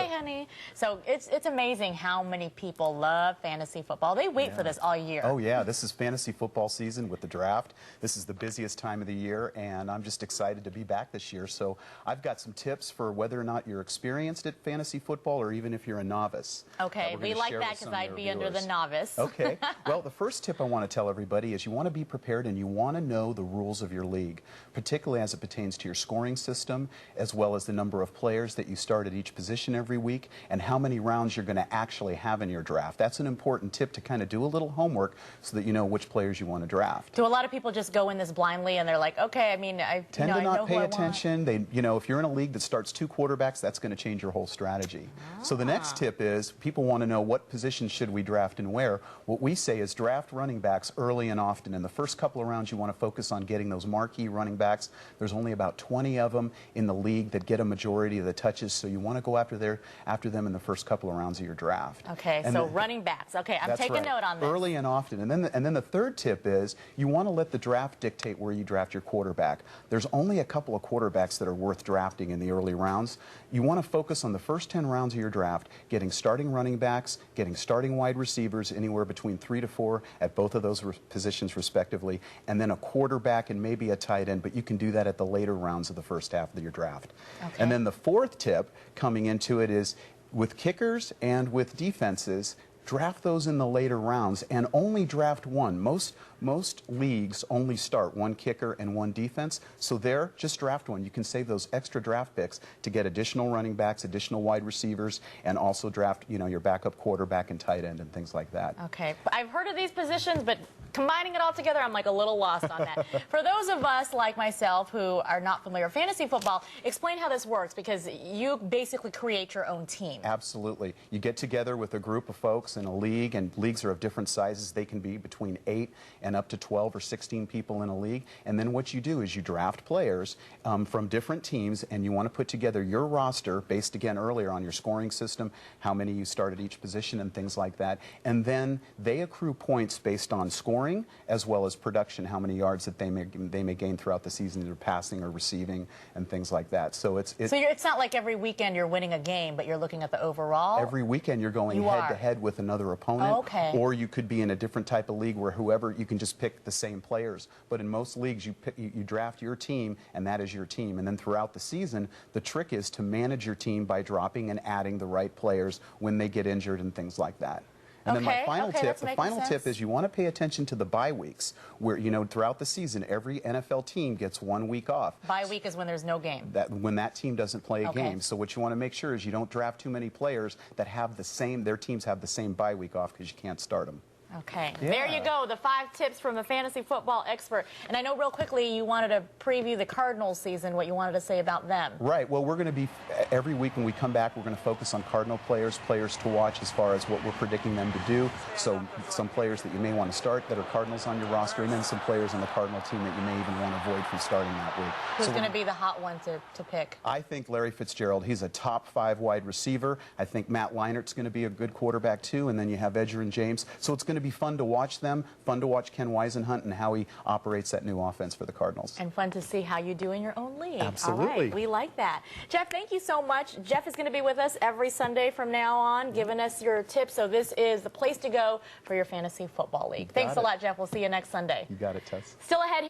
honey. So it's amazing how many people love fantasy football. They wait for this all year. Oh, yeah. This is fantasy football season with the draft. This is the busiest time of the year, and I'm just excited to be back this year. So I've got some tips for whether or not you're experienced at fantasy football or even if you're a novice. Okay, we like that because I'd be under the novice. Okay. Well, the first tip I want to tell everybody is you want to be prepared and you want to know the rules of your league, particularly as it pertains to your scoring system, as well as the number of players that you start at each position every week, and how many rounds you're going to actually have in your draft. That's an important tip to kind of do a little homework so that you know which players you want to draft. Do a lot of people just go in this blindly and they're like, okay, I mean, I tend to not pay attention. They, if you're in a league that starts 2 quarterbacks, that's going to change your whole strategy. So the next tip is people want to know what positions should we draft and where. What we say is draft running backs early and often. In the first couple of rounds, you want to focus on getting those marquee running backs. There's only about 20 of them in the league that get a majority of the touches, so you want to go after them in the first couple of rounds of your draft. Okay, so running backs. Okay, I'm taking note on this. Early and often. And then the third tip is you want to let the draft dictate where you draft your quarterback. There's only a couple of quarterbacks that are worth drafting in the early rounds. You want to focus on the first 10 rounds of your draft, getting starting running backs, getting starting wide receivers, anywhere between 3 to 4 at both of those positions respectively, and then a quarterback and maybe a tight end, but you can do that at the later rounds of the first half of your draft. Okay. And then the fourth tip coming into it is with kickers and with defenses, draft those in the later rounds and only draft one. Most leagues only start 1 kicker and 1 defense, so there, just draft one. You can save those extra draft picks to get additional running backs, additional wide receivers, and also draft, your backup quarterback and tight end and things like that. Okay, I've heard of these positions, but combining it all together, I'm like a little lost on that. For those of us like myself who are not familiar with fantasy football, explain how this works, because you basically create your own team. Absolutely. You get together with a group of folks in a league, and leagues are of different sizes. They can be between 8 and up to 12 or 16 people in a league. And then what you do is you draft players from different teams, and you want to put together your roster based, again, earlier on your scoring system, how many you start at each position and things like that. And then they accrue points based on scoring as well as production, how many yards that they may gain throughout the season, either passing or receiving and things like that. So it's not like every weekend you're winning a game, but you're looking at the overall? Every weekend you're going head-to-head with another opponent. Oh, okay. Or you could be in a different type of league where you can just pick the same players. But in most leagues, you draft your team, and that is your team. And then throughout the season, the trick is to manage your team by dropping and adding the right players when they get injured and things like that. And then my final tip is you want to pay attention to the bye weeks, where, throughout the season, every NFL team gets 1 week off. Bye week is when there's no game. When that team doesn't play a game. So what you want to make sure is you don't draft too many players that have their teams have the same bye week off, because you can't start them. Okay, there you go, the 5 tips from the fantasy football expert. And I know real quickly you wanted to preview the Cardinals season, what you wanted to say about them. Right, well, we're going to be, every week when we come back, we're going to focus on Cardinal players to watch as far as what we're predicting them to do. So some players that you may want to start that are Cardinals on your roster, and then some players on the Cardinal team that you may even want to avoid from starting that week. Who's going to be the hot one to pick? I think Larry Fitzgerald. He's a top 5 wide receiver. I think Matt Leinert's going to be a good quarterback too, and then you have Edgerrin James. So it's going to be fun to watch them, fun to watch Ken Wisenhunt and how he operates that new offense for the Cardinals. And fun to see how you do in your own league. Absolutely. All right, we like that. Jeff, thank you so much. Jeff is going to be with us every Sunday from now on, giving us your tips. So this is the place to go for your fantasy football league. Thanks a lot, Jeff. We'll see you next Sunday. You got it, Tess. Still ahead.